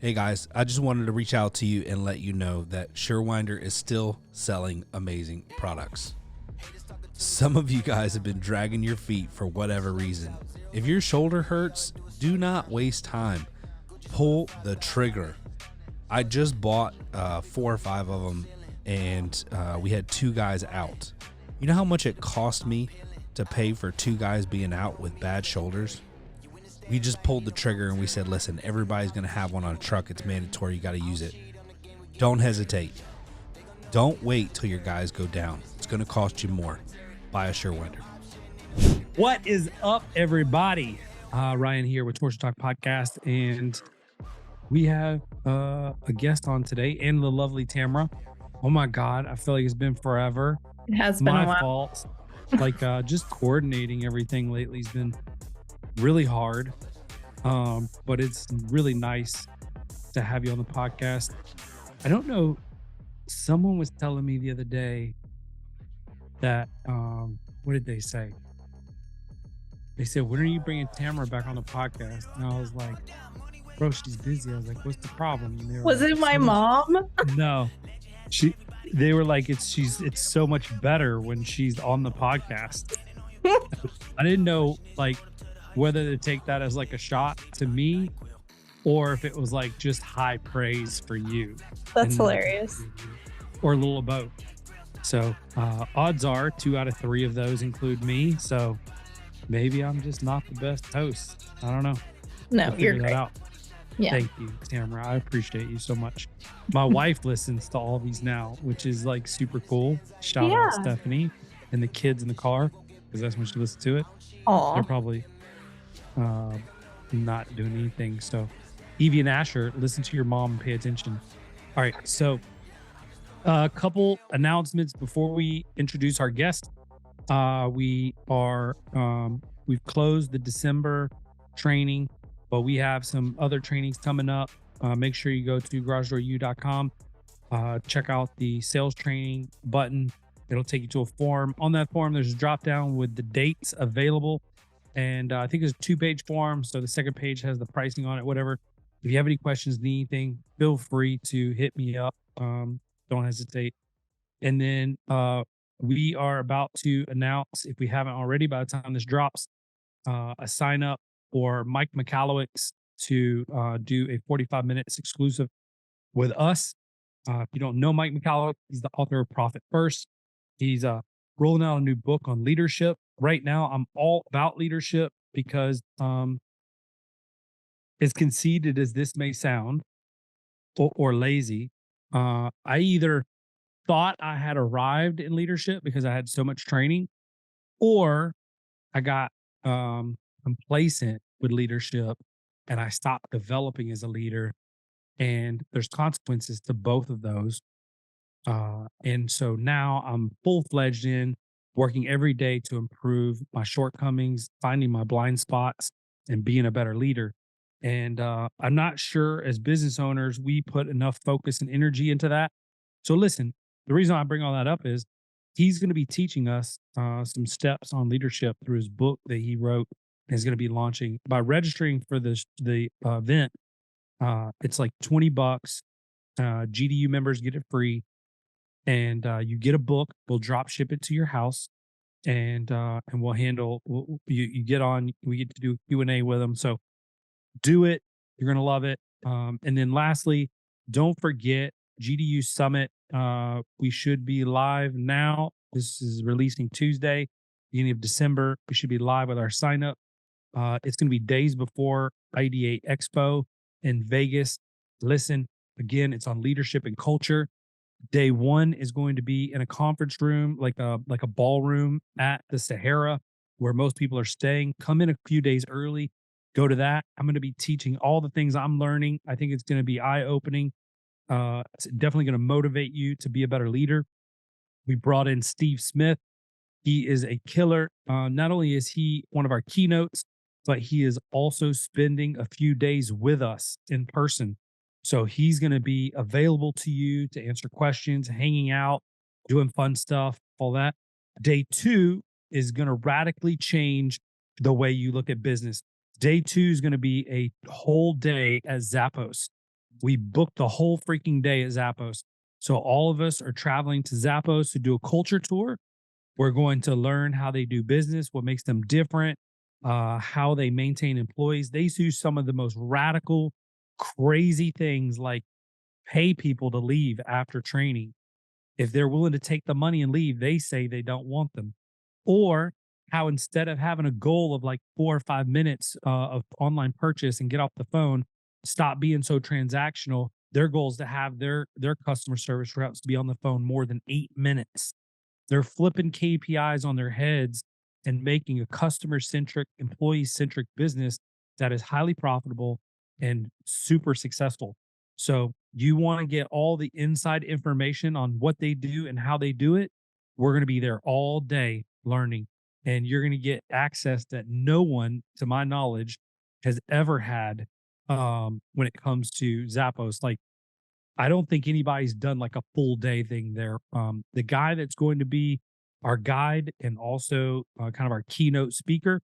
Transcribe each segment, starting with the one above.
Hey guys, I just wanted to reach out to you and let you know that Surewinder is still selling amazing products. Some of you guys have been dragging your feet for whatever reason. If your shoulder hurts, do not waste time. Pull the trigger. I just bought 4 or 5 of them, and we had 2 guys out. You know how much it cost me to pay for 2 guys being out with bad shoulders? We just pulled the trigger and we said, listen, everybody's going to have one on a truck. It's mandatory. You got to use it. Don't hesitate. Don't wait till your guys go down. It's going to cost you more. Buy a Surewinder. What is up, everybody? Ryan here with Torsion Talk Podcast, and we have a guest on today, and the lovely Tamara. Oh my God, I feel like it's been forever. It has been my a while. fault. Like just coordinating everything lately has been really hard, but it's really nice to have you on the podcast. I don't know. Someone was telling me the other day that what did they say? They said, when are you bringing Tamara back on the podcast? And I was like, bro, she's busy. I was like, what's the problem? And Was like, it my mom? No. They were like, it's so much better when she's on the podcast. I didn't know like whether to take that as like a shot to me or if it was like just high praise for you. That's hilarious. Or a little of both. So odds are 2 out of 3 of those include me. So maybe I'm just not the best host. I don't know. No, you're great. Out. Yeah. Thank you, Tamara. I appreciate you so much. My wife listens to all these now, which is like super cool. Shout out Stephanie and the kids in the car, because that's when she listens to it. Aww. They're probably not doing anything. So Evie and Asher, listen to your mom and pay attention. All right. So a couple announcements before we introduce our guest. We've closed the December training, but we have some other trainings coming up. Make sure you go to garagedooru.com, check out the sales training button. It'll take you to a form. On that form, there's a drop down with the dates available. And I think it's a 2-page form. So the second page has the pricing on it, whatever. If you have any questions, need anything, feel free to hit me up. Don't hesitate. And then we are about to announce, if we haven't already by the time this drops, a sign up for Mike McAllowitz to do a 45 minutes exclusive with us. If you don't know Mike McAllowitz, he's the author of Profit First. He's rolling out a new book on leadership. Right now, I'm all about leadership because as conceited as this may sound, or lazy, I either thought I had arrived in leadership because I had so much training, or I got complacent with leadership and I stopped developing as a leader. And there's consequences to both of those. And so now I'm full-fledged in working every day to improve my shortcomings, finding my blind spots, and being a better leader. And I'm not sure as business owners, we put enough focus and energy into that. So listen, the reason I bring all that up is he's going to be teaching us some steps on leadership through his book that he wrote and is going to be launching. By registering for the event, it's like $20. GDU members get it free, and you get a book. We'll drop ship it to your house, and we'll handle. You get on. We get to do Q&A with them. So do it. You're going to love it. And then lastly, don't forget GDU Summit. We should be live now. This is releasing Tuesday, beginning of December. We should be live with our sign up. It's going to be days before IDA Expo in Vegas. Listen, again, it's on leadership and culture. Day 1 is going to be in a conference room, like a ballroom at the Sahara, where most people are staying. Come in a few days early. Go to that. I'm going to be teaching all the things I'm learning. I think it's going to be eye-opening. It's definitely going to motivate you to be a better leader. We brought in Steve Smith. He is a killer. Not only is he one of our keynotes, but he is also spending a few days with us in person. So he's going to be available to you to answer questions, hanging out, doing fun stuff, all that. Day 2 is going to radically change the way you look at business. Day 2 is going to be a whole day at Zappos. We booked the whole freaking day at Zappos. So all of us are traveling to Zappos to do a culture tour. We're going to learn how they do business, what makes them different, how they maintain employees. They do some of the most radical, crazy things like pay people to leave after training. If they're willing to take the money and leave, they say they don't want them. Or how instead of having a goal of like 4 or 5 minutes of online purchase and get off the phone, stop being so transactional. Their goal is to have their customer service reps be on the phone more than 8 minutes. They're flipping KPIs on their heads and making a customer centric, employee centric business that is highly profitable and super successful. So, you want to get all the inside information on what they do and how they do it. We're going to be there all day learning, and you're going to get access that no one, to my knowledge, has ever had when it comes to Zappos. Like, I don't think anybody's done like a full day thing there. The guy that's going to be our guide and also kind of our keynote speaker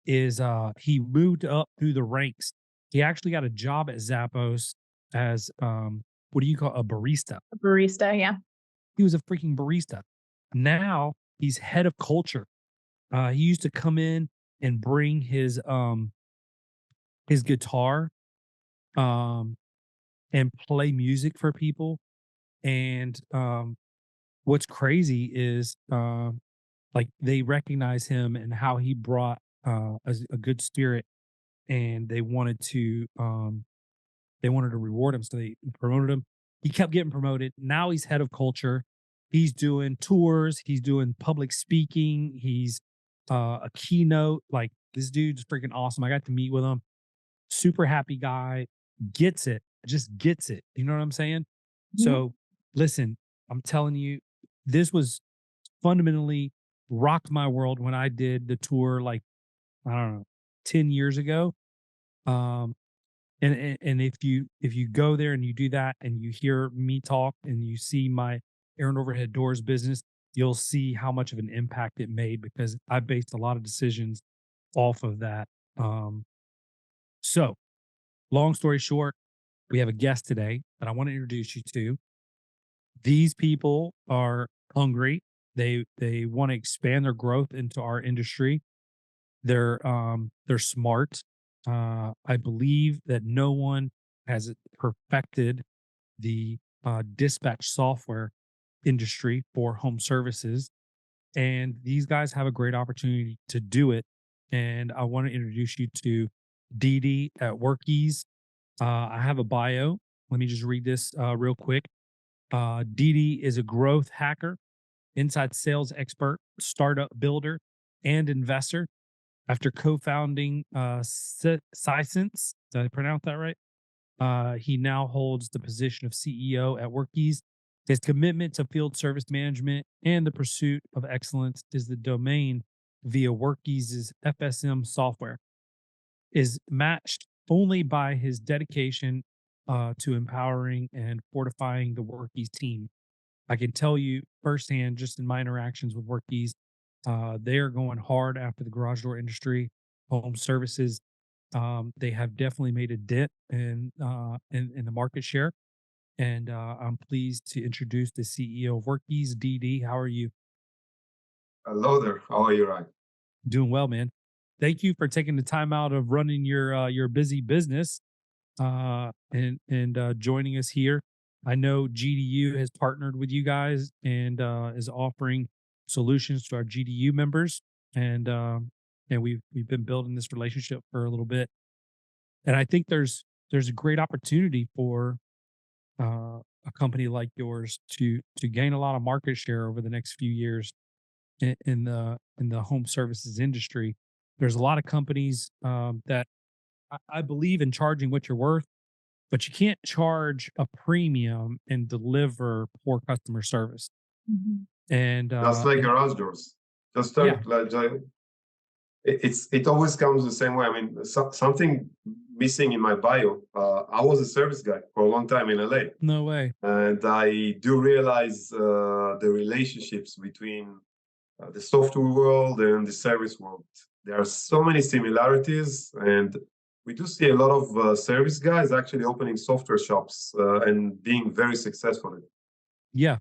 is he moved up through the ranks. He actually got a job at Zappos as what do you call a barista? A barista, yeah. He was a freaking barista. Now he's head of culture. He used to come in and bring his guitar um and play music for people. And what's crazy is like they recognize him and how he brought a good spirit, and they wanted to reward him, so they promoted him. He kept getting promoted. Now he's head of culture. He's doing tours. He's doing public speaking. He's a keynote. Like, this dude's freaking awesome. I got to meet with him. Super happy guy. Gets it. Just gets it. You know what I'm saying? Mhm. So listen, I'm telling you, this was fundamentally rocked my world when I did the tour, like, I don't know, 10 years ago. Um, and if you go there and you do that and you hear me talk and you see my air and overhead doors business, you'll see how much of an impact it made, because I based a lot of decisions off of that. Um, so long story short, we have a guest today that I want to introduce you to. These people are hungry. They want to expand their growth into our industry. They're smart. I believe that no one has perfected the dispatch software industry for home services, and these guys have a great opportunity to do it. And I want to introduce you to Didi at Workiz. I have a bio. Let me just read this real quick. Didi is a growth hacker, inside sales expert, startup builder, and investor. After co-founding Sisense, did I pronounce that right? He now holds the position of CEO at Workiz. His commitment to field service management and the pursuit of excellence is the domain via Workiz's FSM software is matched only by his dedication to empowering and fortifying the Workiz team. I can tell you firsthand, just in my interactions with Workiz, they are going hard after the garage door industry, home services. They have definitely made a dent in the market share, and I'm pleased to introduce the CEO of Workiz, Didi. How are you? Hello there. How are you, Ryan? Doing well, man. Thank you for taking the time out of running your busy business and joining us here. I know GDU has partnered with you guys and is offering solutions to our GDU members, and we've been building this relationship for a little bit. And I think there's a great opportunity for a company like yours to gain a lot of market share over the next few years in the home services industry. There's a lot of companies that I believe in charging what you're worth, but you can't charge a premium and deliver poor customer service. Mhm. And Just like garage doors. Just yeah, it always comes the same way. I mean, something missing in my bio. I was a service guy for a long time in LA, no way. and I do realize the relationships between the software world and the service world. There are so many similarities, and we do see a lot of service guys actually opening software shops and being very successful in it. Yeah.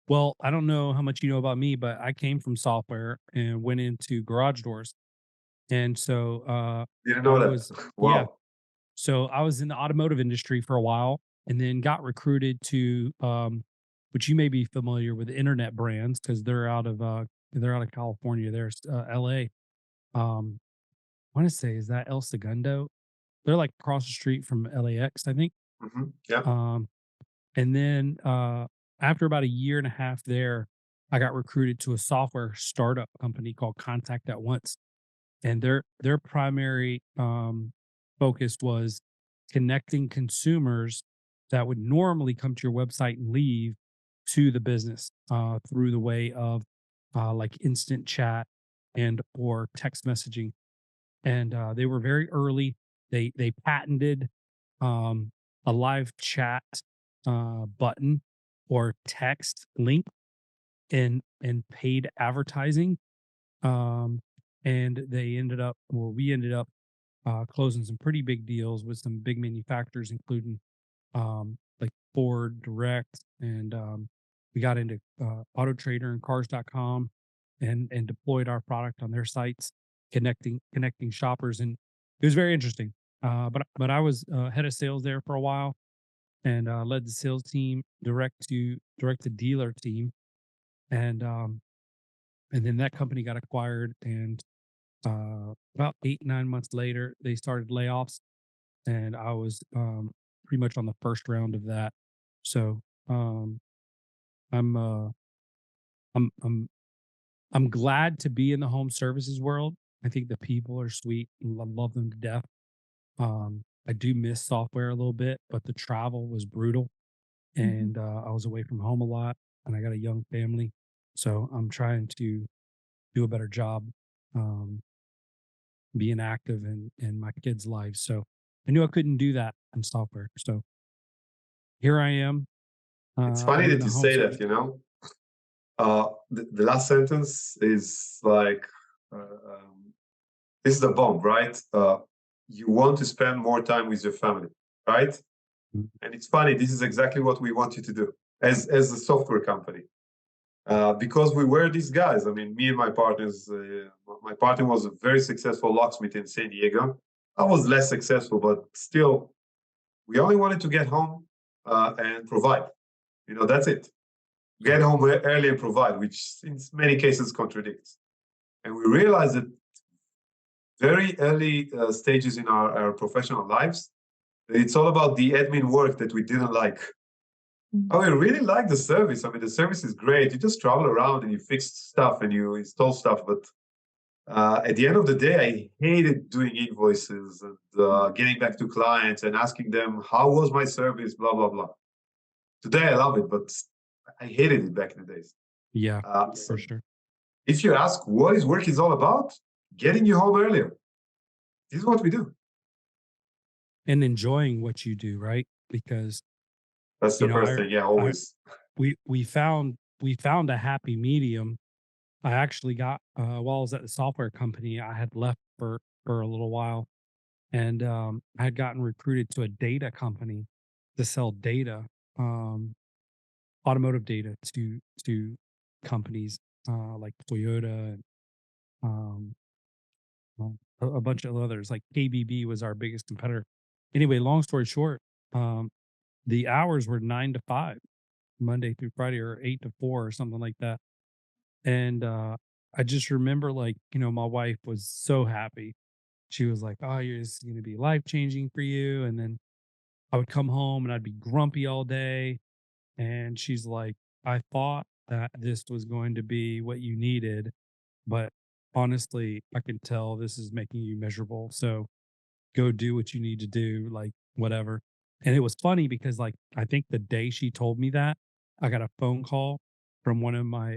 Well, I don't know how much you know about me, but I came from software and went into garage doors. And so Didn't I know was, that. yeah. Wow. So I was in the automotive industry for a while and then got recruited to which you may be familiar with, internet brands, because they're out of California. There's LA. I want to say, is that El Segundo? They're like across the street from LAX, I think. Yeah. Um and then after about a year and a half there, I got recruited to a software startup company called Contact at Once. And their primary focus was connecting consumers that would normally come to your website and leave to the business through the way of like instant chat and or text messaging. And they were very early. They patented um, a live chat button or text link in paid advertising. Um, and they ended up, well, we ended up closing some pretty big deals with some big manufacturers, including like Ford Direct, and we got into Auto Trader and Cars.com, and deployed our product on their sites, connecting shoppers, and it was very interesting. But I was head of sales there for a while, and led the sales team, direct to dealer team, and then that company got acquired, and about 8 9 months later they started layoffs, and I was pretty much on the first round of that. So um, I'm uh, I'm I'm glad to be in the home services world. I think the people are sweet and love them to death. I do miss software a little bit, but the travel was brutal, Mhm. and I was away from home a lot, and I got a young family, so I'm trying to do a better job um, being active in my kids' lives. So I knew I couldn't do that in software. So here I am. It's funny I'm in that the you home say that, service. you know. The last sentence is like, uh, um, this is a bomb, right? You want to spend more time with your family, right? Mm. And it's funny, this is exactly what we want you to do as a software company. Because we were these guys. I mean, me and my partners, my partner was a very successful locksmith in San Diego. I was less successful, but still, we only wanted to get home and provide. You know, that's it. Get home early and provide, which in many cases contradicts. And we realized that very early stages in our professional lives, it's all about the admin work that we didn't like. Oh, I really like the service. I mean, the service is great. You just travel around and you fix stuff and you install stuff. But at the end of the day, I hated doing invoices and getting back to clients and asking them, how was my service, blah, blah, blah. Today, I love it, but I hated it back in the days. Yeah, So for sure. if you ask what is Workiz all about, getting you home earlier. This is what we do. And enjoying what you do, right? Because That's you the know, first thing. Yeah, always. we found a happy medium. I actually got while I was at the software company, I had left for a little while, and I had gotten recruited to a data company to sell data, um, automotive data to companies like Toyota and um, a bunch of others. Like KBB was our biggest competitor. Anyway, long story short, um, the hours were 9 to 5, Monday through Friday, or 8 to 4, or something like that. And I just remember, like, my wife was so happy. She was like, "Oh, it's going to be life changing for you." And then I would come home and I'd be grumpy all day. And she's like, "I thought that this was going to be what you needed, but honestly, I can tell this is making you miserable. So go do what you need to do, like whatever." And it was funny because, like, I think the day she told me that, I got a phone call from one of my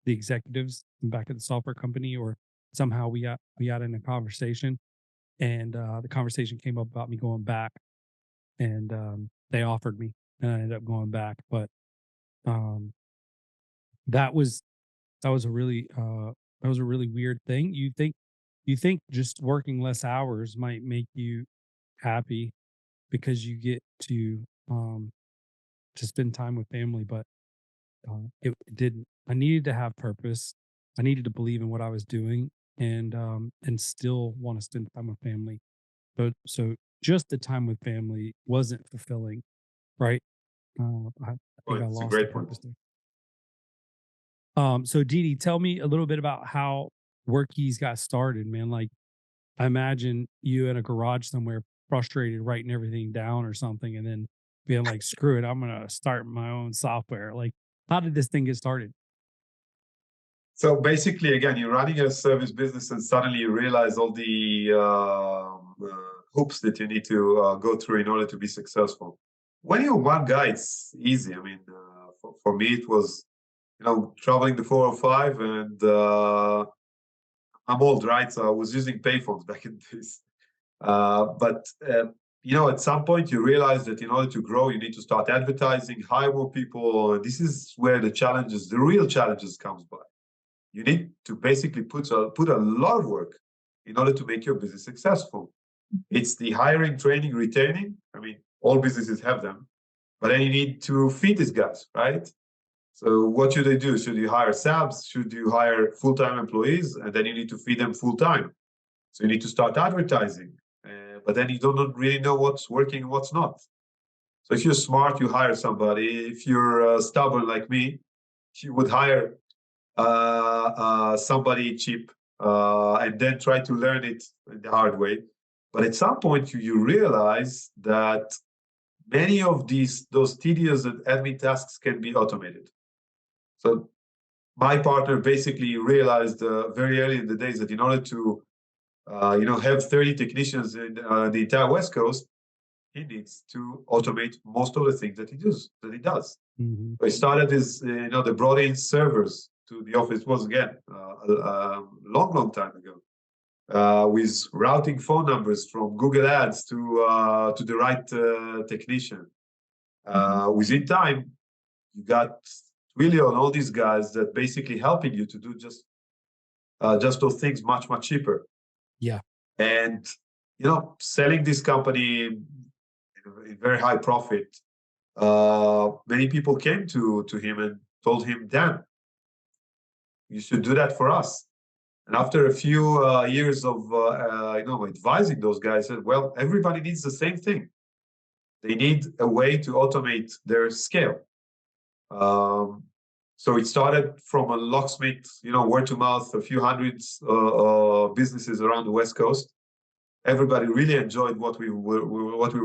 the executives back at the software company, or somehow we got in a conversation, and the conversation came up about me going back, and they offered me, and I ended up going back. But um, that was that was a really that was a really weird thing. you think just working less hours might make you happy because you get to spend time with family, but it didn't. I needed to have purpose. I needed to believe in what I was doing, and still want to spend time with family. So just the time with family wasn't fulfilling, right? I think Well, I it's a lost the great point. purpose there. So Didi, tell me a little bit about how Workiz got started, man. Like, I imagine you in a garage somewhere, frustrated, writing everything down or something, and then being like, "Screw it, I'm gonna start my own software." Like, how did this thing get started? So basically, again, you're running a service business, and suddenly you realize all the hoops that you need to go through in order to be successful. When you're one guy, it's easy. I mean, for me, it was, traveling the 405, and I'm old, right? So I was using payphones back in this. But at some point, you realize that in order to grow, you need to start advertising, hire more people. This is where the real challenges comes by. You need to basically put a lot of work in order to make your business successful. It's the hiring, training, retaining. I mean, all businesses have them, but then you need to feed these guys, right? So what should they do? Should you hire subs? Should you hire full-time employees? And then you need to feed them full-time. So you need to start advertising, but then you don't really know what's working and what's not. So if you're smart, you hire somebody. If you're stubborn like me, you would hire somebody cheap and then try to learn it the hard way. But at some point, you realize that many of those tedious and admin tasks can be automated. So my partner basically realized very early in the days that in order to have 30 technicians in the entire West Coast, he needs to automate most of the things that he does. Mm-hmm. So he started his, they brought in servers to the office. It was again a long time ago, with routing phone numbers from Google Ads to the right technician. Within time, you got really on all these guys that basically helping you to do just those things much cheaper. Yeah. And selling this company in very high profit, many people came to him and told him, "Dan, you should do that for us." And after a few years of advising those guys, I said, "Well, everybody needs the same thing. They need a way to automate their scale." So it started from a locksmith, word to mouth, a few hundreds businesses around the West Coast. Everybody really enjoyed what we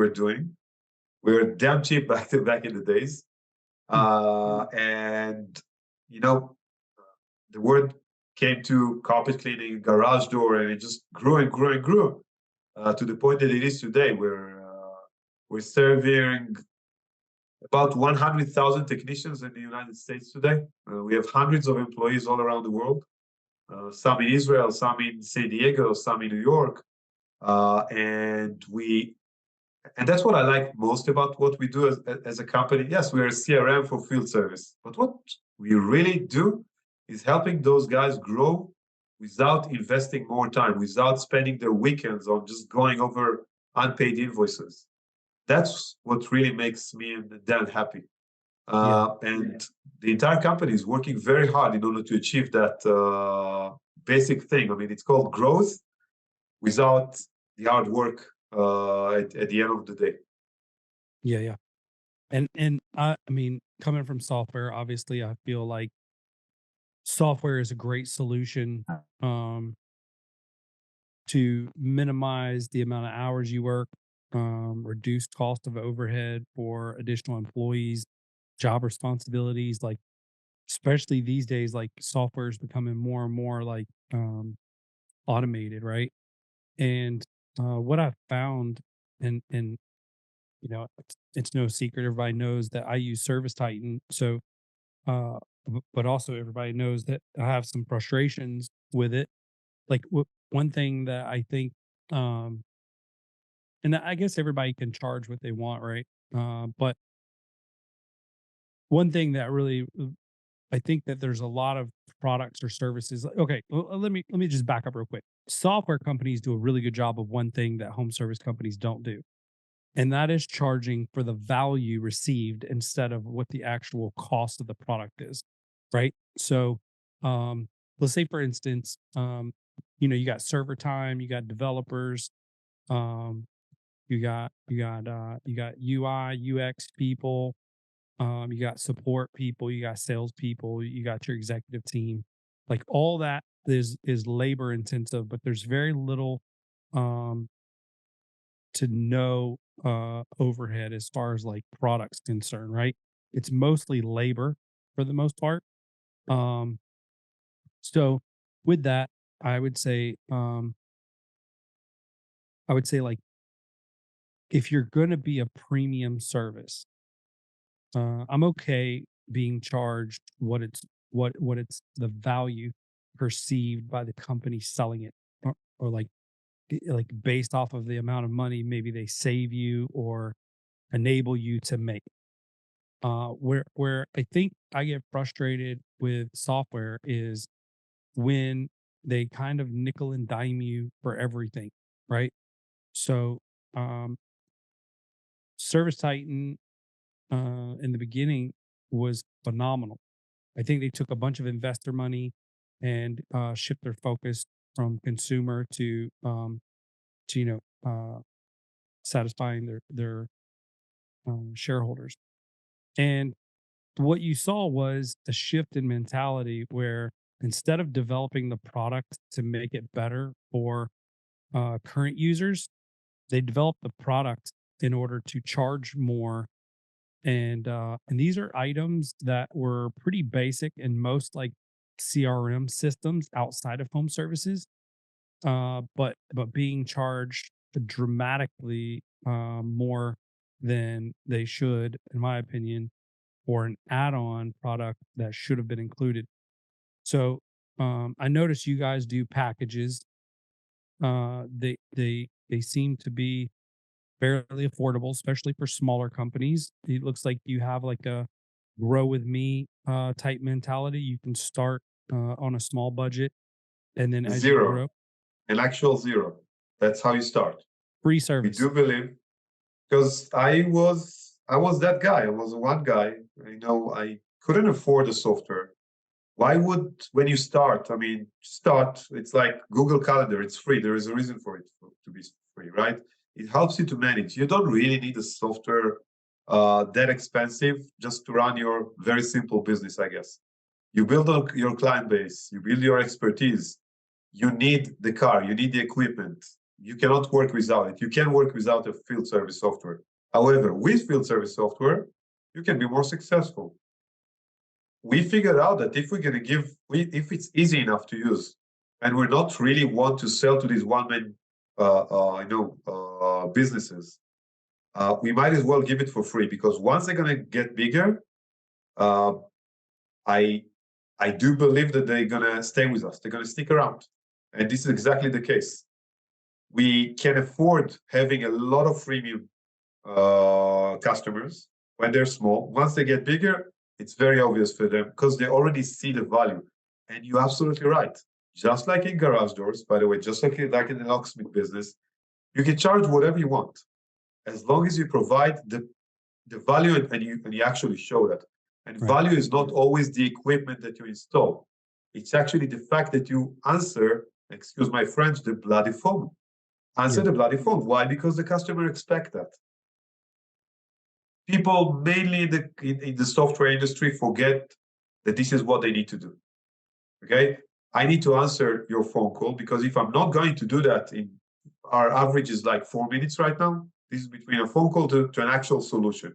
were doing. We were damn cheap back in the days, and the word came to carpet cleaning, garage door, and it just grew and grew and grew to the point that it is today, where we're serving about 100,000 technicians in the United States today. We have hundreds of employees all around the world, some in Israel, some in San Diego, some in New York. And that's what I like most about what we do as a company. Yes, we're a CRM for field service, but what we really do is helping those guys grow without investing more time, without spending their weekends on just going over unpaid invoices. That's what really makes me and Dan happy. And the entire company is working very hard in order to achieve that basic thing. I mean, it's called growth without the hard work at the end of the day. Yeah. And I mean, coming from software, obviously, I feel like software is a great solution to minimize the amount of hours you work, reduce cost of overhead for additional employees, job responsibilities. Like, especially these days, like software is becoming more and more like automated, right? And what I found, and it's no secret, everybody knows that I use Service Titan. So but also everybody knows that I have some frustrations with it. Like, one thing that I think, and I guess everybody can charge what they want, right? But one thing that really, I think that there's a lot of products or services. Okay, let me just back up real quick. software companies do a really good job of one thing that home service companies don't do. And that is charging for the value received instead of what the actual cost of the product is. Right. So let's say for instance, you got server time, you got developers, um, you got UI, UX people, you got support people, you got sales people, you got your executive team. Like all that is labor intensive, but there's very little um to no overhead as far as like products concerned, right? It's mostly labor for the most part. Um so with that, I would say like if you're going to be a premium service, I'm okay being charged what it's the value perceived by the company selling it, or like based off of the amount of money maybe they save you or enable you to make. Where I think I get frustrated with software is when they kind of nickel and dime you for everything, right? So um Service Titan in the beginning was phenomenal. I think they took a bunch of investor money and shift their focus from consumer to satisfying their shareholders. And what you saw was a shift in mentality where instead of developing the product to make it better for current users, they developed the product in order to charge more. And these are items that were pretty basic in most like CRM systems outside of home services, but being charged dramatically more than they should, in my opinion, or an add-on product that should have been included. So I noticed you guys do packages. They seem to be fairly affordable, especially for smaller companies. It looks like you have like a grow with me type mentality. You can start on a small budget, and then as you Zero, grow, an actual zero. That's how you start. free We service. do believe, because I was that guy. I was one guy. I couldn't afford the software. Why would, when you start, it's like Google Calendar, it's free. There is a reason for it to be free, right? It helps you to manage. You don't really need a software that expensive just to run your very simple business, I guess. You build your client base, you build your expertise. You need the car, you need the equipment. You cannot work without it. You can work without a field service software. However, with field service software, you can be more successful. We figured out that if we're going to if it's easy enough to use, and we're not really want to sell to these one-man, businesses, we might as well give it for free, because once they're going to get bigger, uh, I I do believe that they're going to stay with us. They're going to stick around, and this is exactly the case. We can afford having a lot of freemium customers when they're small. Once they get bigger, it's very obvious for them because they already see the value. And you're absolutely right. Just like in garage doors, by the way, just like in the locksmith business, you can charge whatever you want as long as you provide the value and you actually show that. And Right. value is not always the equipment that you install. It's actually the fact that you answer, excuse my French, the bloody phone. Answer Yeah. the bloody phone. Why? Because the customer expects that. People mainly in the software industry forget that this is what they need to do. Okay, I need to answer your phone call, because if I'm not going to do that, our average is like 4 minutes right now. This is between a phone call to an actual solution.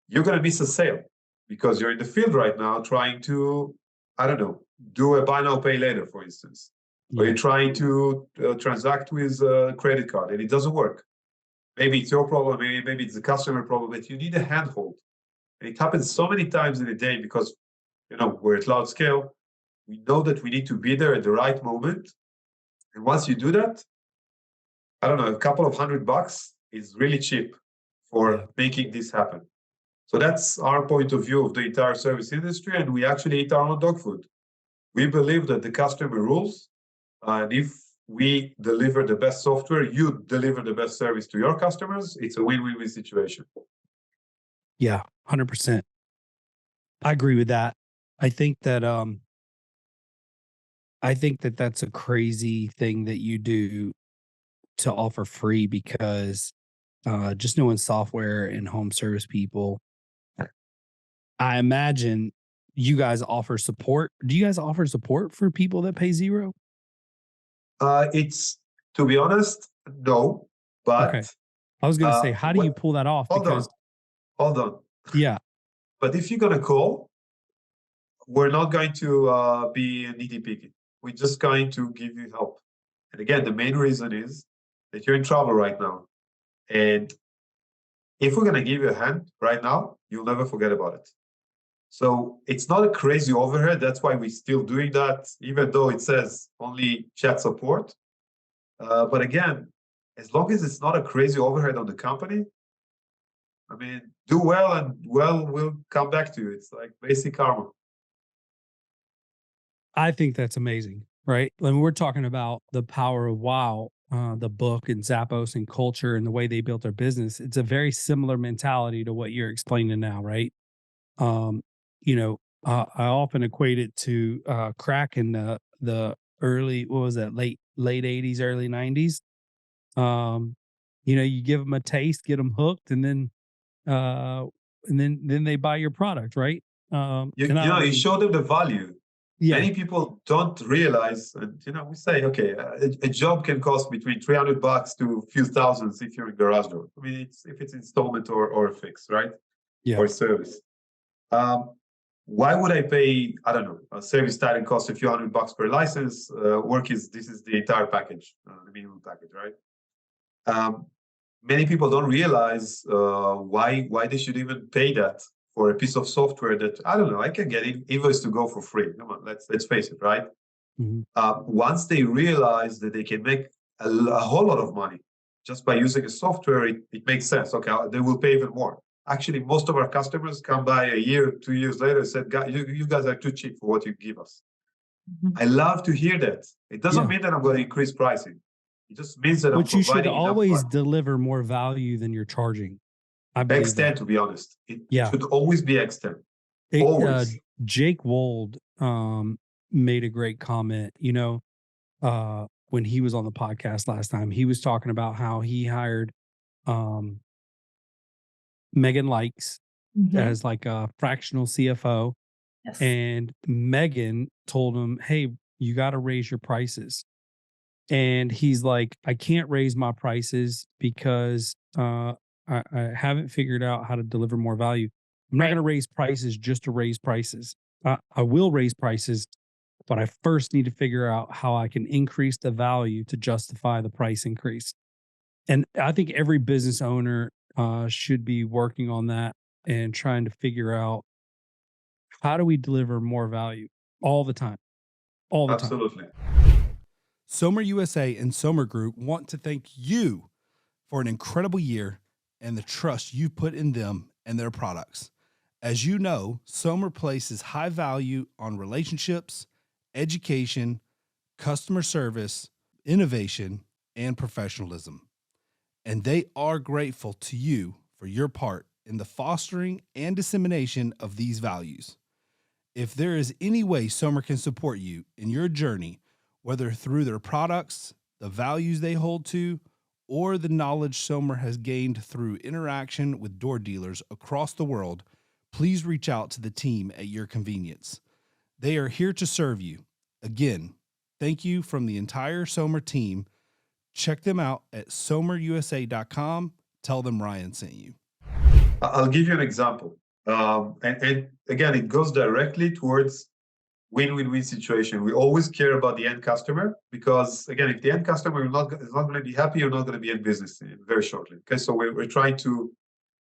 You're going to miss a sale because you're in the field right now trying to, I don't know, do a buy now pay later, for instance, or Yeah. you're trying to transact with a credit card and it doesn't work. Maybe it's your problem, maybe it's the customer problem, but you need a handhold. And it happens so many times in a day because, we're at large scale. We know that we need to be there at the right moment. And once you do that, I don't know, a couple of $100 is really cheap for making this happen. So that's our point of view of the entire service industry. And we actually eat our own dog food. We believe that the customer rules. And if we deliver the best software, you deliver the best service to your customers. It's a win-win-win situation. Yeah, 100%. I agree with that. I think that that's a crazy thing that you do to offer free, because just knowing software and home service people, I imagine you guys offer support. Do you guys offer support for people that pay zero? It's, to be honest, no. But Okay. I was going to say, how do you pull that off? Hold on. Yeah. But if you're going to call, we're not going to be nitty-picky. We're just going to give you help. And again, the main reason is that you're in trouble right now. And if we're going to give you a hand right now, you'll never forget about it. So it's not a crazy overhead. That's why we're still doing that, even though it says only chat support. But again, as long as it's not a crazy overhead on the company, I mean, do well and well will come back to you. It's like basic karma. I think that's amazing, right? When we're talking about the power of WoW, the book and Zappos and culture and the way they built their business, it's a very similar mentality to what you're explaining now, right? I often equate it to crack in the early, what was that, late 80s, early 90s. You give them a taste, get them hooked, and then they buy your product, right? You show them the value. Yeah. Many people don't realize, and we say, okay, a job can cost between $300 to a few thousands if you're in garage door. I mean, if it's installment or a fix, right? Yeah. Or service. Why would I pay, I don't know, a service titan costs a few $100 per license? Workiz, this is the entire package, the minimum package, right? Many people don't realize why they should even pay that for a piece of software that, I don't know, I can get invoice to go for free. Come on, let's face it, right? Mm-hmm. Once they realize that they can make a whole lot of money just by using a software, it makes sense. Okay, they will pay even more. Actually, most of our customers come by a year, 2 years later and said, you guys are too cheap for what you give us. Mm-hmm. I love to hear that. It doesn't mean that I'm going to increase pricing. It just means that you should always deliver more value than you're charging. I believe extent, to be honest. It should always be extent. Always. Jake Wold made a great comment. When he was on the podcast last time, he was talking about how he hired Megan Likes as like a fractional CFO. Yes. And Megan told him, hey, you got to raise your prices. And he's like, I can't raise my prices because I haven't figured out how to deliver more value. I'm not going to raise prices just to raise prices. I will raise prices, but I first need to figure out how I can increase the value to justify the price increase. And I think every business owner should be working on that and trying to figure out, how do we deliver more value all the time? All the time. Absolutely. Somer USA and Somer Group want to thank you for an incredible year and the trust you put in them and their products. As you know, Somer places high value on relationships, education, customer service, innovation, and professionalism. And they are grateful to you for your part in the fostering and dissemination of these values. If there is any way Somer can support you in your journey, whether through their products, the values they hold to, or the knowledge Somer has gained through interaction with door dealers across the world, please reach out to the team at your convenience. They are here to serve you. Again, thank you from the entire Somer team. Check them out at somerusa.com. Tell them Ryan sent you. I'll give you an example. And again, it goes directly towards win-win-win situation. We always care about the end customer because, again, if the end customer is not going to be happy, you're not going to be in business very shortly. Okay, so we're trying to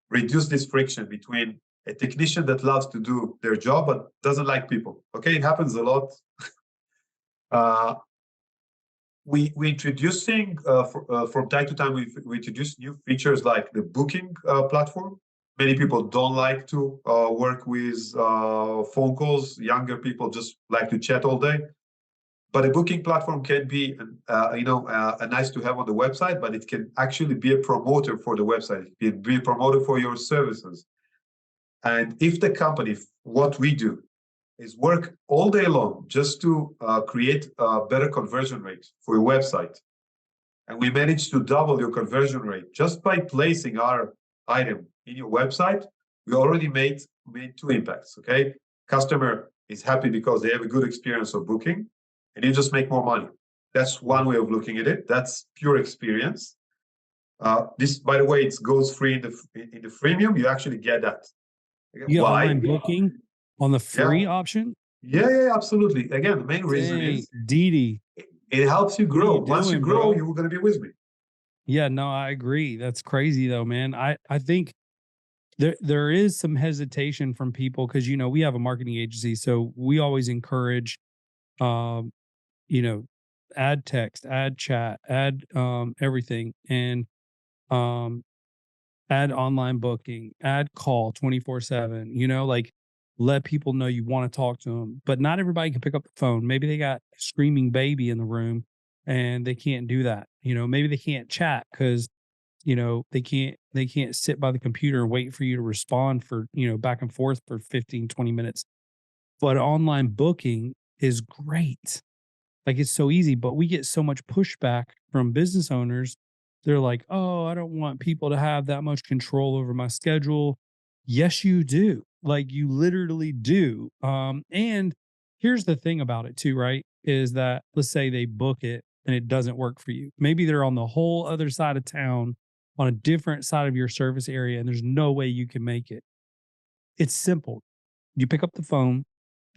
reduce this friction between a technician that loves to do their job but doesn't like people. Okay, it happens a lot. We introducing from time to time we introduce new features like the booking platform. Many people don't like to work with phone calls. Younger people just like to chat all day. But a booking platform can be, a nice to have on the website, but it can actually be a promoter for the website. It can be a promoter for your services. And if the company, what we do is work all day long just to create a better conversion rate for your website, and we manage to double your conversion rate just by placing our item in your website, we already made two impacts, okay? Customer is happy because they have a good experience of booking, and you just make more money. That's one way of looking at it. That's pure experience. This, by the way, it goes free in the freemium. You actually get that. You get online booking on the free option? Yeah, absolutely. Again, the main reason is Didi. It helps you grow. Once you grow, you're going to be with me. Yeah, no, I agree. That's crazy though, man. I think there is some hesitation from people because we have a marketing agency, so we always encourage add text, add chat, add everything, and add online booking, add call 24/7, like let people know you want to talk to them. But not everybody can pick up the phone. Maybe they got a screaming baby in the room and they can't do that. Maybe they can't chat because they can't sit by the computer and wait for you to respond for back and forth for 15-20 minutes. But online booking is great. Like it's so easy, but we get so much pushback from business owners. They're like, oh, I don't want people to have that much control over my schedule. Yes, you do. Like you literally do. And here's the thing about it too, right? Is that let's say they book it and it doesn't work for you. Maybe they're on the whole other side of town on a different side of your service area and there's no way you can make it. It's simple. You pick up the phone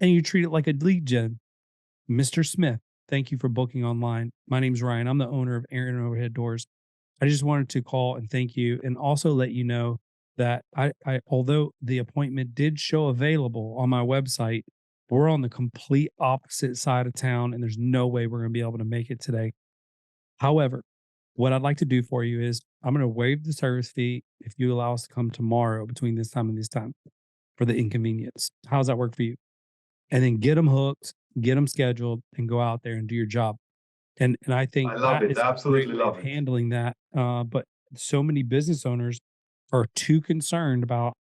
and you treat it like a lead gen. Mr. Smith, thank you for booking online. My name's Ryan. I'm the owner of Aaron Overhead Doors. I just wanted to call and thank you and also let you know that I although the appointment did show available on my website, we're on the complete opposite side of town and there's no way we're going to be able to make it today. However, what I'd like to do for you is I'm going to waive the service fee if you allow us to come tomorrow between this time and this time for the inconvenience. How does that work for you? And then get them hooked, get them scheduled, and go out there and do your job. And I think I love it. Absolutely love it. Handling that. But so many business owners are too concerned about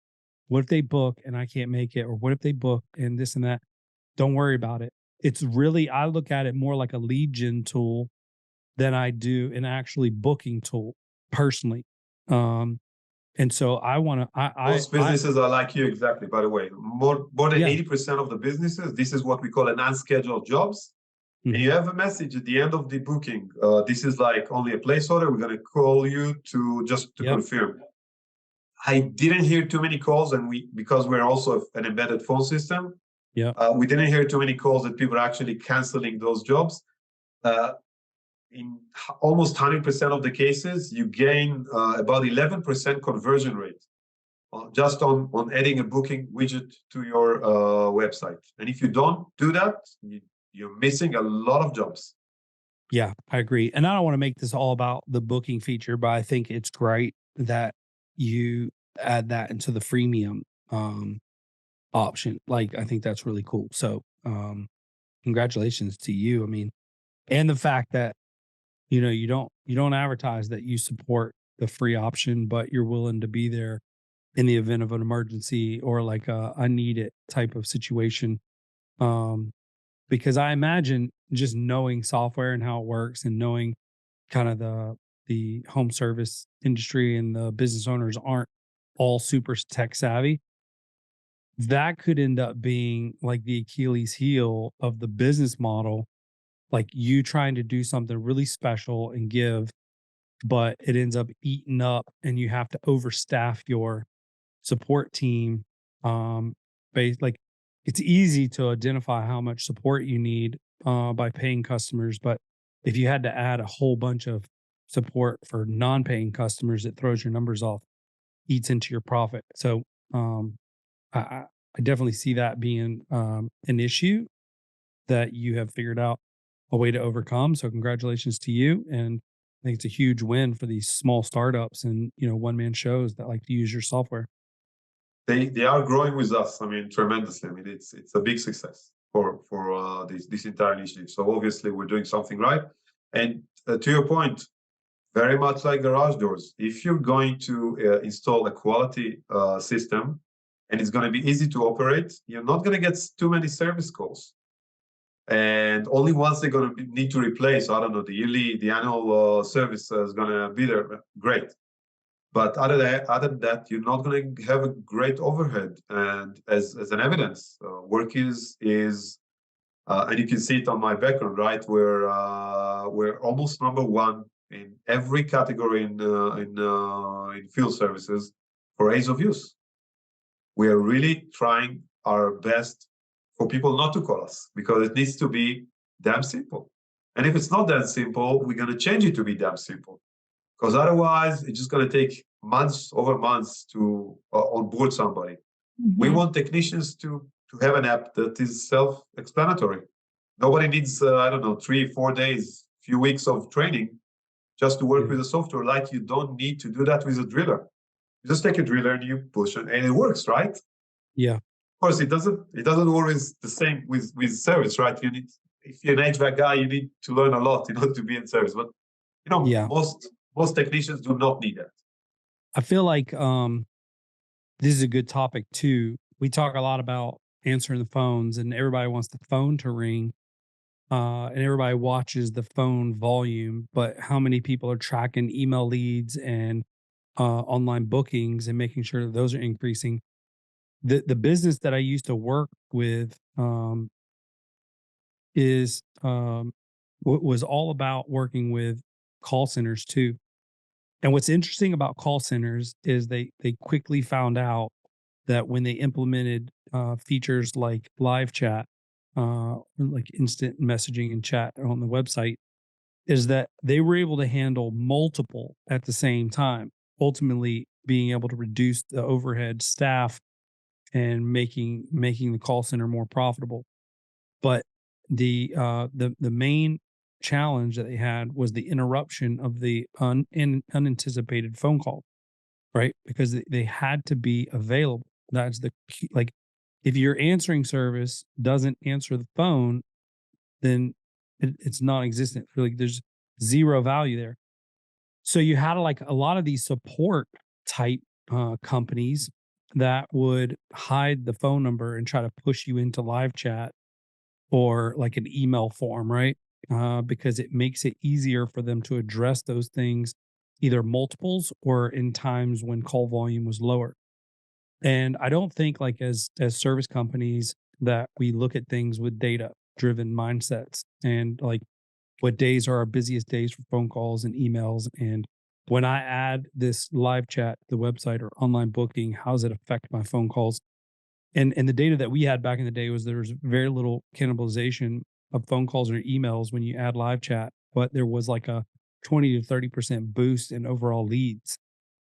what if they book and I can't make it, or what if they book and this and that. Don't worry about it. It's really, I look at it more like a lead gen tool than I do an actually booking tool personally. And so I want to, most businesses are like you, exactly. By the way, more than 80% of the businesses, this is what we call an unscheduled jobs. And you have a message at the end of the booking. This is like only a placeholder. We're going to call you to confirm. I didn't hear too many calls, and because we're also an embedded phone system. We didn't hear too many calls that people are actually canceling those jobs. In almost 100% of the cases, you gain about 11% conversion rate just on adding a booking widget to your website. And if you don't do that, you're missing a lot of jobs. Yeah, I agree. And I don't want to make this all about the booking feature, but I think it's great that you add that into the freemium option. Like, I think that's really cool. So congratulations to you. I mean, and the fact that, you don't advertise that you support the free option, but you're willing to be there in the event of an emergency or like a need it type of situation. Because I imagine just knowing software and how it works and knowing kind of the home service industry and the business owners aren't all super tech savvy. That could end up being like the Achilles heel of the business model, like you trying to do something really special and give, but it ends up eating up and you have to overstaff your support team. Like it's easy to identify how much support you need by paying customers, but if you had to add a whole bunch of support for non-paying customers, it throws your numbers off, eats into your profit. So I definitely see that being an issue that you have figured out a way to overcome. So congratulations to you. And I think it's a huge win for these small startups and, one-man shows that like to use your software. They are growing with us. I mean, tremendously. I mean, it's a big success for this entire initiative. So obviously we're doing something right. And to your point, very much like garage doors, if you're going to install a quality system and it's going to be easy to operate, you're not going to get too many service calls. And only once they're going to need to replace, I don't know, the annual service is going to be there. Great. But other than that, you're not going to have a great overhead. And as an evidence, Workiz is, and you can see it on my background, right? We're almost #1 in every category in field services for ease of use. We are really trying our best for people not to call us because it needs to be damn simple. And if it's not that simple, we're going to change it to be damn simple. Because otherwise, it's just going to take months over months to onboard somebody. Mm-hmm. We want technicians to have an app that is self-explanatory. Nobody needs, 3-4 days, few weeks of training just to work with the software. Like you don't need to do that with a driller. You just take a driller and you push it, and it works, right? Yeah. Of course, it doesn't always the same with service, right? If you're an HVAC guy, you need to learn a lot in order to be in service. But most technicians do not need that. I feel like this is a good topic too. We talk a lot about answering the phones, and everybody wants the phone to ring, and everybody watches the phone volume. But how many people are tracking email leads and online bookings and making sure that those are increasing? The business that I used to work with was all about working with call centers too. And what's interesting about call centers is they quickly found out that when they implemented features like live chat, like instant messaging and chat on the website, is that they were able to handle multiple at the same time, ultimately being able to reduce the overhead staff and making the call center more profitable. But the main challenge that they had was the interruption of the unanticipated phone call, right? Because they had to be available. That's the key. Like, if your answering service doesn't answer the phone, then it's non-existent. Like, there's zero value there. So you had like a lot of these support type companies that would hide the phone number and try to push you into live chat or like an email form, right? Because it makes it easier for them to address those things, either multiples or in times when call volume was lower. And I don't think, like, as service companies, that we look at things with data driven mindsets and like what days are our busiest days for phone calls and emails. And when I add this live chat to the website or online booking, how does it affect my phone calls? And the data that we had back in the day was there was very little cannibalization of phone calls or emails when you add live chat, but there was like a 20 to 30% boost in overall leads,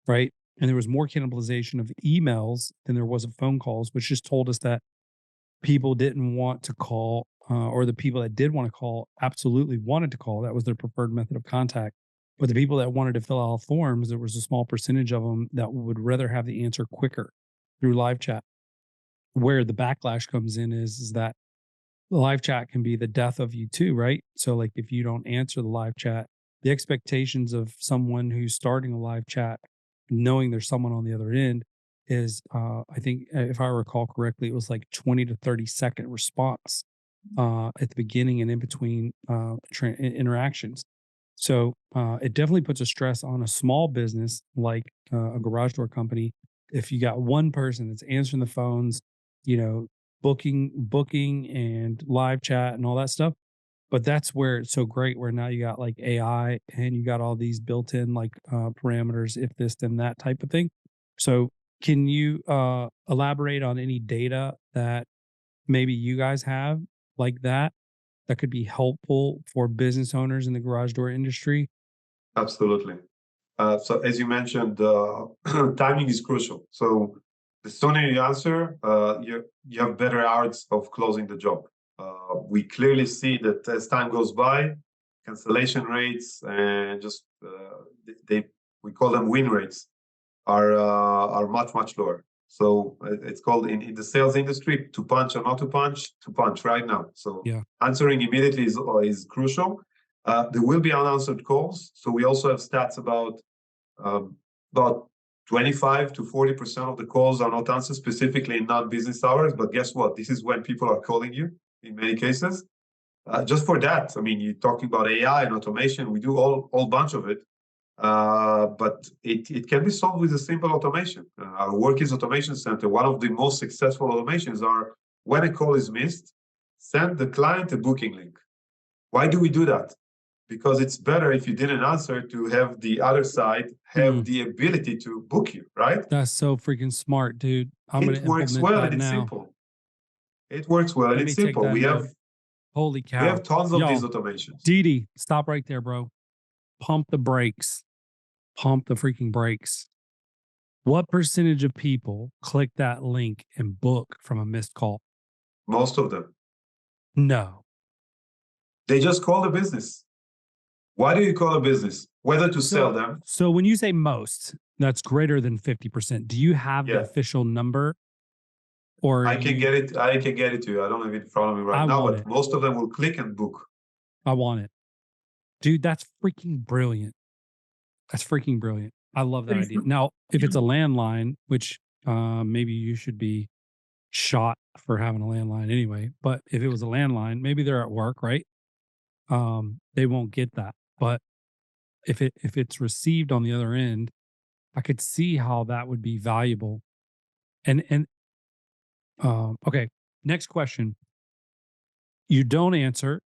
right? And there was more cannibalization of emails than there was of phone calls, which just told us that people didn't want to call, or the people that did want to call absolutely wanted to call. That was their preferred method of contact. But the people that wanted to fill out forms, there was a small percentage of them that would rather have the answer quicker through live chat. Where the backlash comes in is that the live chat can be the death of you too, right? So like if you don't answer the live chat, the expectations of someone who's starting a live chat, knowing there's someone on the other end, is I think, if I recall correctly, it was like 20 to 30-second response at the beginning and in between interactions. So it definitely puts a stress on a small business like a garage door company. If you got one person that's answering the phones, booking and live chat and all that stuff. But that's where it's so great, where now you got like AI and you got all these built-in like parameters, if this, then that type of thing. So can you elaborate on any data that maybe you guys have like that could be helpful for business owners in the garage door industry? Absolutely. So as you mentioned, timing is crucial. So the sooner you answer, you have better odds of closing the job. We clearly see that as time goes by, cancellation rates and just we call them win rates are much lower. So it's called in the sales industry, to punch or not to punch right now. So answering immediately is crucial. There will be unanswered calls. So we also have stats about 25 to 40% of the calls are not answered, specifically in non-business hours. But guess what? This is when people are calling you in many cases. Just for that, I mean, you're talking about AI and automation. We do all bunch of it. But it can be solved with a simple automation. Our Workiz Automation Center, one of the most successful automations are when a call is missed, send the client a booking link. Why do we do that? Because it's better if you didn't answer to have the other side have the ability to book you, right? That's so freaking smart, dude. It works well and it's simple. It works well and it's simple. We have holy cow. We have tons of these automations. Didi, stop right there, bro. Pump the brakes. Pump the freaking brakes. What percentage of people click that link and book from a missed call? Most of them. No. They just call the business. Why do you call a business? Whether to sell them. So when you say most, that's greater than 50%. Do you have the official number? Or I can get it. I can get it to you. I don't have it in front of me right now, but most of them will click and book. I want it. Dude, that's freaking brilliant. That's freaking brilliant. I love that idea. Now, if it's a landline, which maybe you should be shot for having a landline anyway, but if it was a landline, maybe they're at work, right? They won't get that. But if it's received on the other end, I could see how that would be valuable. And okay, next question. You don't answer,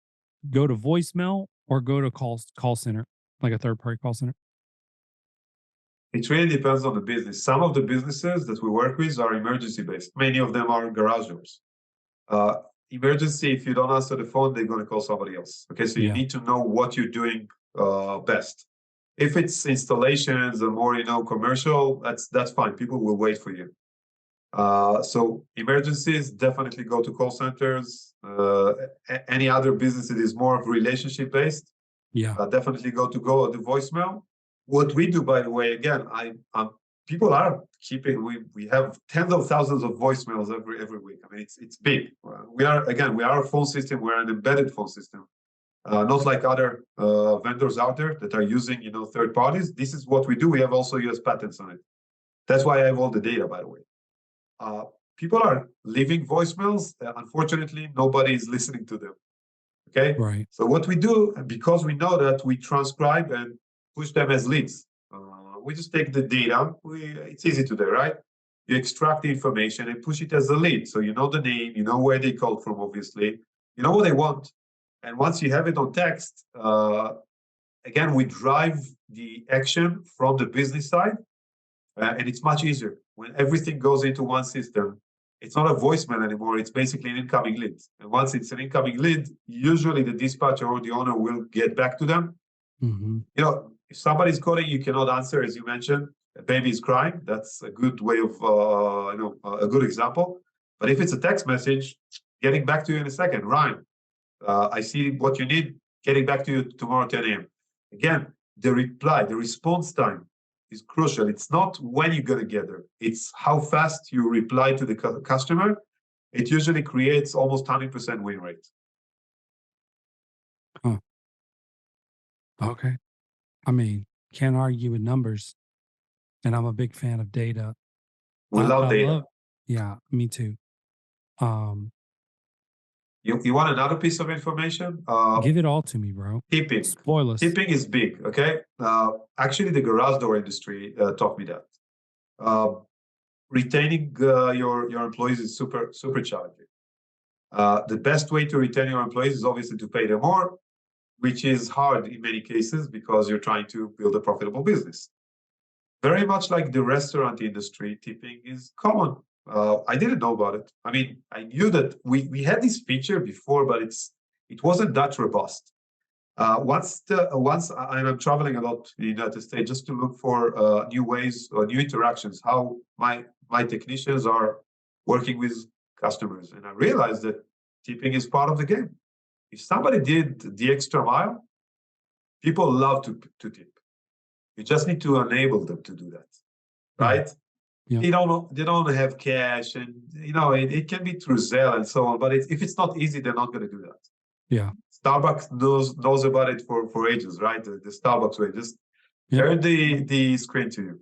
go to voicemail or go to call center, like a third-party call center? It really depends on the business. Some of the businesses that we work with are emergency-based. Many of them are garage doors. Emergency, if you don't answer the phone, they're going to call somebody else. Okay, so you need to know what you're doing best. If it's installations or more, commercial, that's fine. People will wait for you. So emergencies, definitely go to call centers. Any other business that is more of relationship-based, definitely go to voicemail. What we do, by the way, again, people are keeping. We have tens of thousands of voicemails every week. I mean, it's big. We are a phone system. We're an embedded phone system, not like other vendors out there that are using third parties. This is what we do. We have also US patents on it. That's why I have all the data, by the way. People are leaving voicemails. Unfortunately, nobody is listening to them. Okay. Right. So what we do, because we know that, we transcribe and push them as leads. We just take the data. It's easy to do, right? You extract the information and push it as a lead. So you know the name, you know where they called from, obviously. You know what they want. And once you have it on text, again, we drive the action from the business side. And it's much easier. When everything goes into one system, it's not a voicemail anymore. It's basically an incoming lead. And once it's an incoming lead, usually the dispatcher or the owner will get back to them. Mm-hmm. If somebody's calling, you cannot answer, as you mentioned. A baby is crying. That's a good way of, a good example. But if it's a text message, getting back to you in a second. Ryan, I see what you need. Getting back to you tomorrow, 10 a.m. Again, the response time is crucial. It's not when you're going to get there. It's how fast you reply to the customer. It usually creates almost 100% win rate. Huh. Okay. I mean, can't argue with numbers. And I'm a big fan of data. We love data. Yeah, me too. You want another piece of information? Give it all to me, bro. Tipping. Spoilers. Tipping is big, okay? Actually, the garage door industry taught me that. Retaining your employees is super challenging. The best way to retain your employees is obviously to pay them more, which is hard in many cases because you're trying to build a profitable business. Very much like the restaurant industry, tipping is common. I didn't know about it. I mean, I knew that we had this feature before, but it wasn't that robust. Once I'm traveling a lot in the United States just to look for new ways or new interactions, how my technicians are working with customers, and I realized that tipping is part of the game. If somebody did the extra mile, people love to tip. You just need to enable them to do that, right? Yeah. They don't have cash, and it can be through Zelle and so on. But if it's not easy, they're not going to do that. Yeah. Starbucks knows about it for ages, right? The Starbucks way. Just turn the screen to you.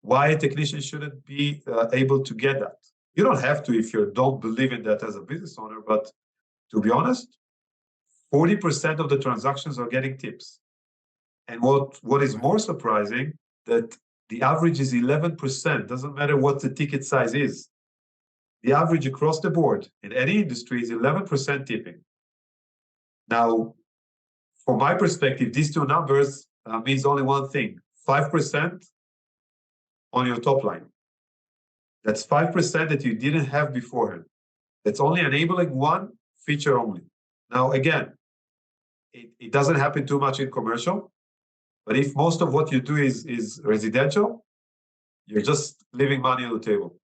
Why a technician shouldn't be able to get that? You don't have to if you don't believe in that as a business owner. But to be honest, 40% of the transactions are getting tips. And what is more surprising, that the average is 11%. Doesn't matter what the ticket size is. The average across the board in any industry is 11% tipping. Now, from my perspective, these two numbers means only one thing: 5% on your top line. That's 5% that you didn't have beforehand. That's only enabling one feature only. Now, again, it doesn't happen too much in commercial, but if most of what you do is residential, you're just leaving money on the table.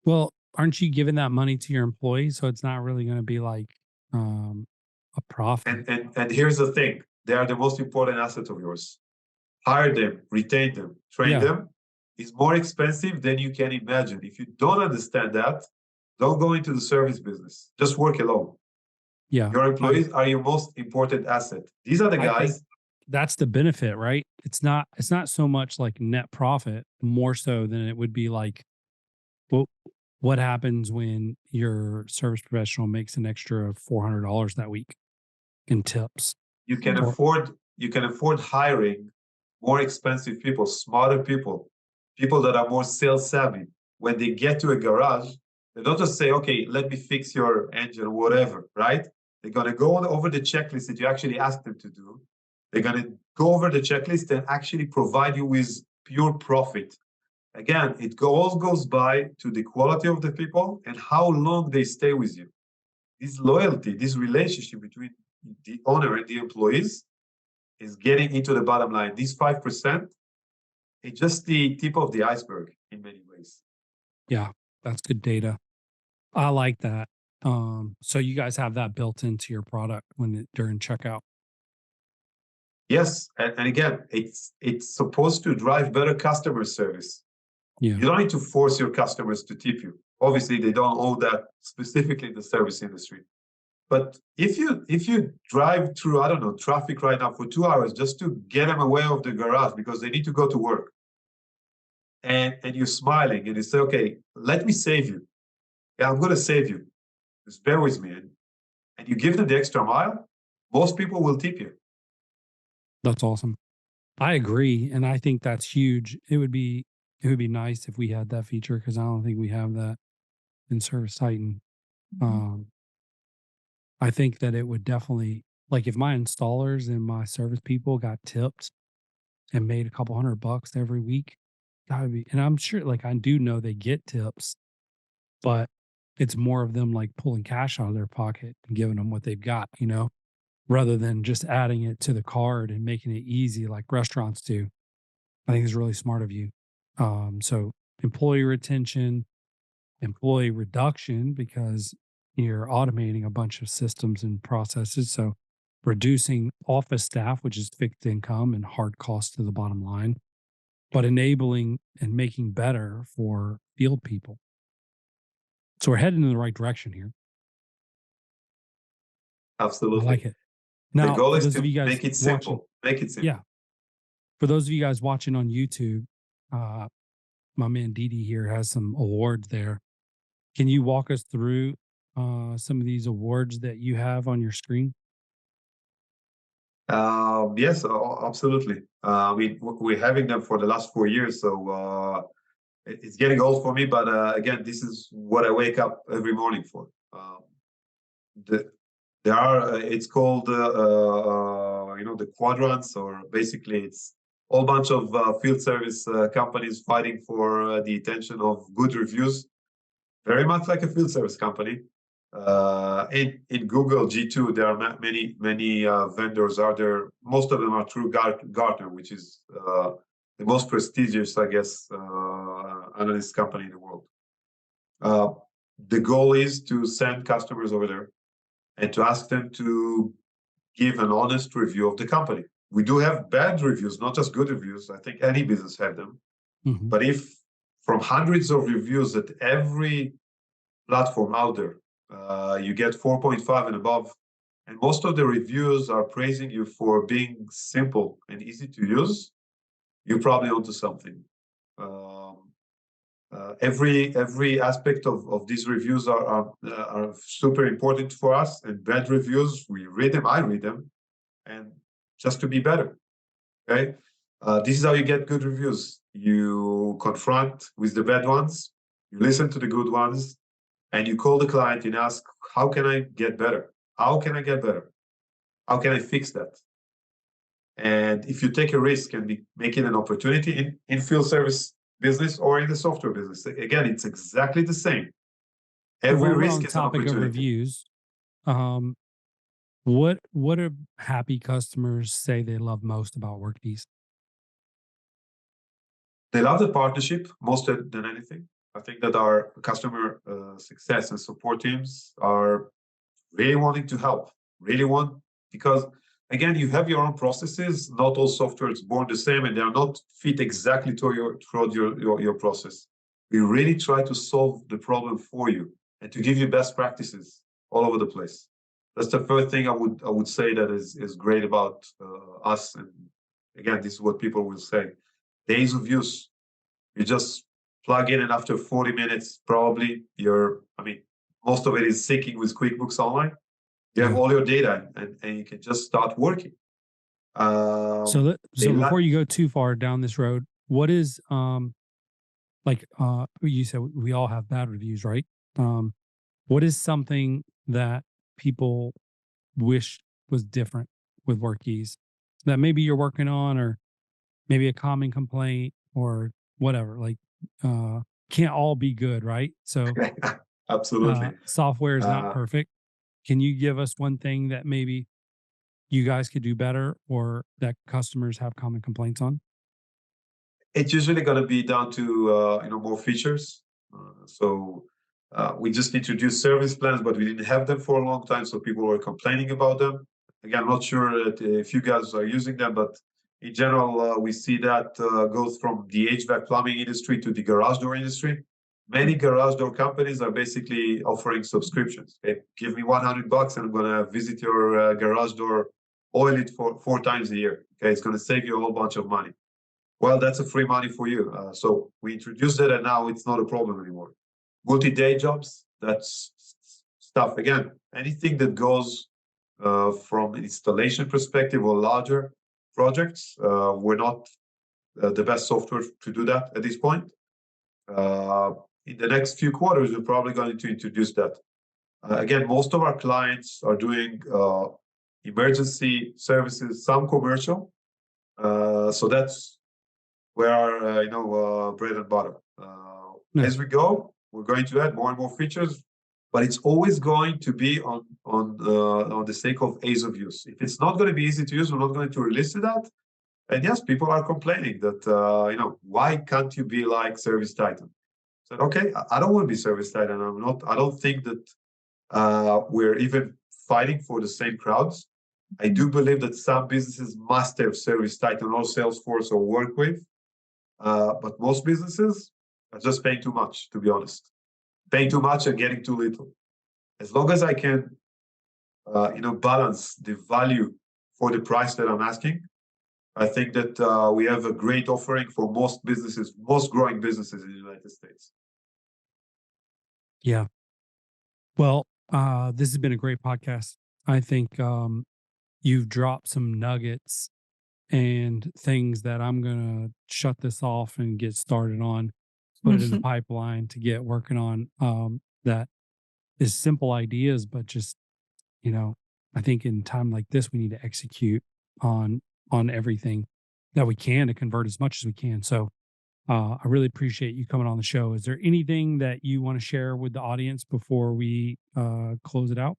Well, aren't you giving that money to your employees? So it's not really going to be like a profit. And here's the thing: they are the most important asset of yours. Hire them, retain them, train them is more expensive than you can imagine. If you don't understand that, don't go into the service business. Just work alone. Yeah. Your employees are your most important asset. These are the guys. That's the benefit, right? It's not so much like net profit, more so than it would be like, well, what happens when your service professional makes an extra $400 that week in tips? You can afford hiring more expensive people, smarter people that are more sales savvy. When they get to a garage, they don't just say, okay, let me fix your engine or whatever, right? They're going to go over the checklist that you actually asked them to do. They're going to go over the checklist and actually provide you with pure profit. Again, it all goes by to the quality of the people and how long they stay with you. This loyalty, this relationship between the owner and the employees is getting into the bottom line. These 5%, it's just the tip of the iceberg in many ways. Yeah, that's good data. I like that. So you guys have that built into your product during checkout. Yes, and again, it's supposed to drive better customer service. Yeah. You don't need to force your customers to tip you. Obviously, they don't owe that specifically in the service industry. But if you drive through, I don't know, traffic right now for 2 hours just to get them away of the garage because they need to go to work, and you're smiling and you say, okay, let me save you. Yeah, I'm going to save you. Just bear with me. And you give them the extra mile, most people will tip you. That's awesome. I agree. And I think that's huge. It would be nice if we had that feature, because I don't think we have that in Service Titan. I think that it would definitely, like, if my installers and my service people got tipped and made a couple $100 every week, that would be, and I'm sure, like, I do know they get tips, but it's more of them like pulling cash out of their pocket and giving them what they've got, rather than just adding it to the card and making it easy like restaurants do. I think it's really smart of you. So employee retention, employee reduction, because you're automating a bunch of systems and processes. So reducing office staff, which is fixed income and hard costs to the bottom line, but enabling and making better for field people. So we're heading in the right direction here. Absolutely. I like it. Now, the goal is to make it simple. Make it simple. Yeah. For those of you guys watching on YouTube, my man Didi here has some awards there. Can you walk us through some of these awards that you have on your screen? Yes, absolutely. I mean, we're having them for the last 4 years, so it's getting old for me. But again, this is what I wake up every morning for. It's called the quadrants, or basically it's all bunch of field service companies fighting for the attention of good reviews, very much like a field service company. In Google G2, there are many vendors out there. Most of them are through Gartner, which is the most prestigious, I guess, analyst company in the world. The goal is to send customers over there and to ask them to give an honest review of the company. We do have bad reviews, not just good reviews. I think any business have them. Mm-hmm. But if from hundreds of reviews at every platform out there, you get 4.5 and above. And most of the reviews are praising you for being simple and easy to use. You're probably onto something. Every aspect of these reviews are super important for us. And bad reviews, we read them, I read them, and just to be better. Okay, this is how you get good reviews. You confront with the bad ones, you listen to the good ones, and you call the client and ask, how can I get better? How can I get better? How can I fix that? And if you take a risk and make it an opportunity in field service business or in the software business, again, it's exactly the same. Every risk is an opportunity. Of reviews, what do happy customers say they love most about Workiz? They love the partnership most than anything. I think that our customer success and support teams are really wanting to help, because again, you have your own processes. Not all software is born the same, and they are not fit exactly to your process. We really try to solve the problem for you and to give you best practices all over the place. That's the first thing I would say that is great about us. And again, this is what people will say. Days of use, you just plug in, and after 40 minutes, probably most of it is syncing with QuickBooks Online. You have all your data, and you can just start working. So before you go too far down this road, what is you said we all have bad reviews, right? What is something that people wish was different with Workiz that maybe you're working on, or maybe a common complaint or whatever? Like, can't all be good, right? So absolutely, software is not perfect. Can you give us one thing that maybe you guys could do better, or that customers have common complaints on? It's usually going to be down to more features. We just introduced service plans, but we didn't have them for a long time, so people were complaining about them. Again, I'm not sure if you guys are using them, but in general, we see that goes from the HVAC plumbing industry to the garage door industry. Many garage door companies are basically offering subscriptions. Okay? Give me $100 and I'm going to visit your garage door, oil it for 4 times a year. Okay, it's going to save you a whole bunch of money. Well, that's a free money for you. So we introduced it, and now it's not a problem anymore. Multi-day jobs, that's stuff. Again, anything that goes from an installation perspective or larger projects, we're not the best software to do that at this point. In the next few quarters, we're probably going to introduce that. Again, most of our clients are doing emergency services, some commercial. So that's where our bread and butter. As we go, we're going to add more and more features, but it's always going to be on the sake of ease of use. If it's not going to be easy to use, we're not going to release that. And yes, people are complaining that why can't you be like Service Titan? I said, okay, I don't want to be Service Titan. I don't think that we're even fighting for the same crowds. I do believe that some businesses must have Service Titan or Salesforce or Workiz, but most businesses are just paying too much, to be honest. Paying too much and getting too little. As long as I can, balance the value for the price that I'm asking, I think that we have a great offering for most businesses, most growing businesses in the United States. Yeah. Well, this has been a great podcast. I think you've dropped some nuggets and things that I'm going to shut this off and get started on, put it in the pipeline to get working on. That is simple ideas, but just, I think in time like this, we need to execute on everything that we can to convert as much as we can. So I really appreciate you coming on the show. Is there anything that you want to share with the audience before we close it out?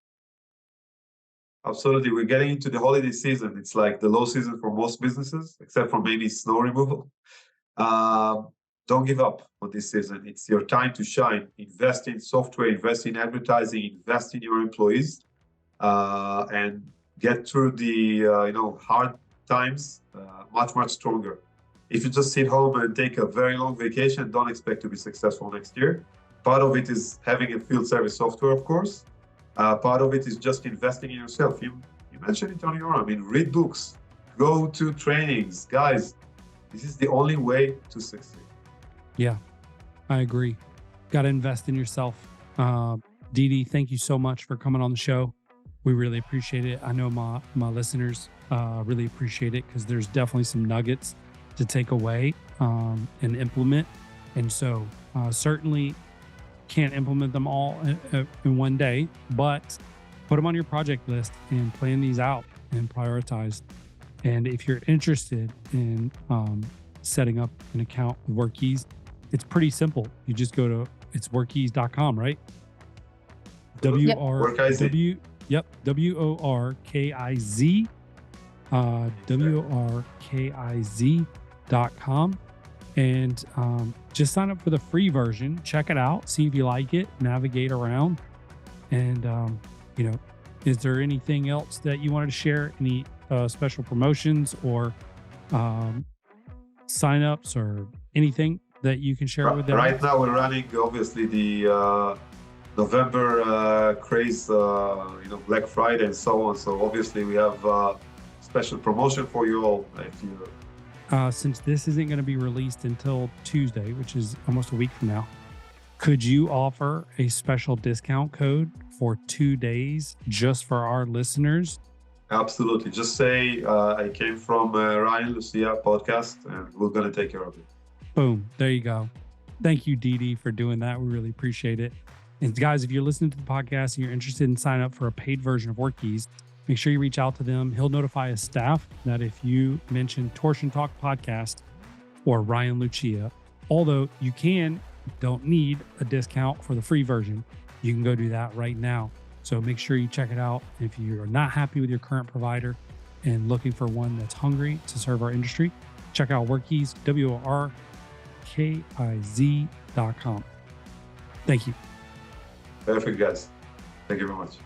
Absolutely. We're getting into the holiday season. It's like the low season for most businesses, except for maybe snow removal. Don't give up on this season. It's your time to shine. Invest in software, invest in advertising, invest in your employees, and get through the hard times much, much stronger. if you just sit home and take a very long vacation, don't expect to be successful next year. Part of it is having a field service software, of course. Part of it is just investing in yourself. You mentioned it on your own. I mean, read books, go to trainings. Guys, this is the only way to succeed. Yeah, I agree. Got to invest in yourself. Didi, thank you so much for coming on the show. We really appreciate it. I know my listeners really appreciate it because there's definitely some nuggets to take away and implement. And so certainly can't implement them all in one day, but put them on your project list and plan these out and prioritize. And if you're interested in setting up an account with Workiz, it's pretty simple. You just go to, it's workiz.com, right? W-O-R-K-I-Z. WORKIZ.com. And just sign up for the free version. Check it out. See if you like it. Navigate around. And, is there anything else that you wanted to share? Any special promotions or sign-ups or anything that you can share with them? Right now, we're running, obviously, the November craze, Black Friday and so on. So obviously, we have special promotion for you all. If you since this isn't going to be released until Tuesday, which is almost a week from now, could you offer a special discount code for 2 days just for our listeners? Absolutely. Just say I came from Ryan Lucia podcast, and we're going to take care of it. Boom. There you go. Thank you, Didi, for doing that. We really appreciate it. And guys, if you're listening to the podcast and you're interested in signing up for a paid version of Workiz, make sure you reach out to them. He'll notify his staff that if you mention Torsion Talk Podcast or Ryan Lucia, although you don't need a discount for the free version, you can go do that right now. So make sure you check it out. If you're not happy with your current provider and looking for one that's hungry to serve our industry, check out Workiz, WORKIZ.com. Thank you. Perfect, guys. Thank you very much.